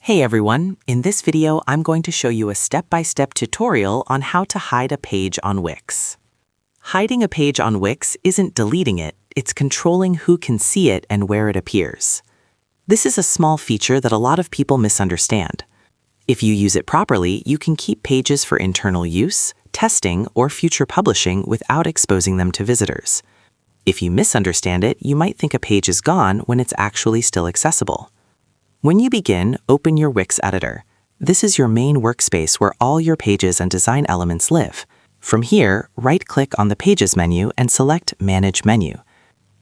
Hey everyone, in this video I'm going to show you a step-by-step tutorial on how to hide a page on Wix. Hiding a page on Wix isn't deleting it, it's controlling who can see it and where it appears. This is a small feature that a lot of people misunderstand. If you use it properly, you can keep pages for internal use, testing, or future publishing without exposing them to visitors. If you misunderstand it, you might think a page is gone when it's actually still accessible. When you begin, open your Wix editor. This is your main workspace where all your pages and design elements live. From here, right-click on the Pages menu and select Manage Menu.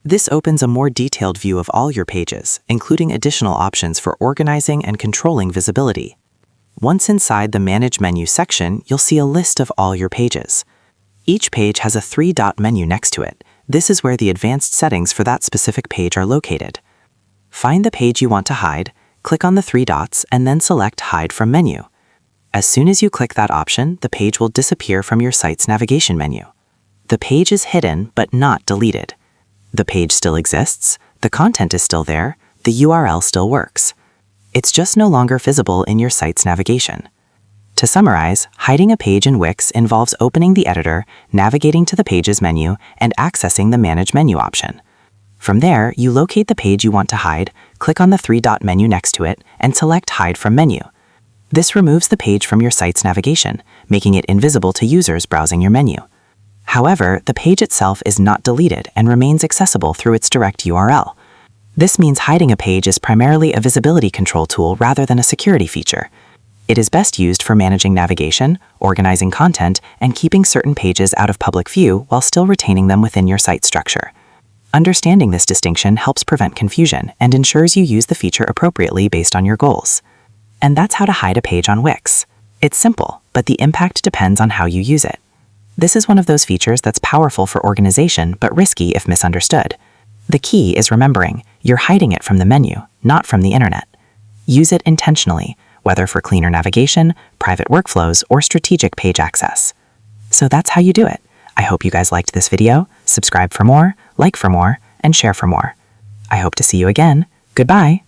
This opens a more detailed view of all your pages, including additional options for organizing and controlling visibility. Once inside the Manage Menu section, you'll see a list of all your pages. Each page has a three-dot menu next to it. This is where the advanced settings for that specific page are located. Find the page you want to hide, click on the three dots, and then select Hide from Menu. As soon as you click that option, the page will disappear from your site's navigation menu. The page is hidden, but not deleted. The page still exists, the content is still there, the URL still works. It's just no longer visible in your site's navigation. To summarize, hiding a page in Wix involves opening the editor, navigating to the Pages menu, and accessing the Manage Menu option. From there, you locate the page you want to hide, click on the three-dot menu next to it, and select Hide from Menu. This removes the page from your site's navigation, making it invisible to users browsing your menu. However, the page itself is not deleted and remains accessible through its direct URL. This means hiding a page is primarily a visibility control tool rather than a security feature. It is best used for managing navigation, organizing content, and keeping certain pages out of public view while still retaining them within your site structure. Understanding this distinction helps prevent confusion and ensures you use the feature appropriately based on your goals. And that's how to hide a page on Wix. It's simple, but the impact depends on how you use it. This is one of those features that's powerful for organization but risky if misunderstood. The key is remembering you're hiding it from the menu, not from the internet. Use it intentionally, whether for cleaner navigation, private workflows, or strategic page access. So that's how you do it. I hope you guys liked this video. Subscribe for more, like for more, and share for more. I hope to see you again. Goodbye.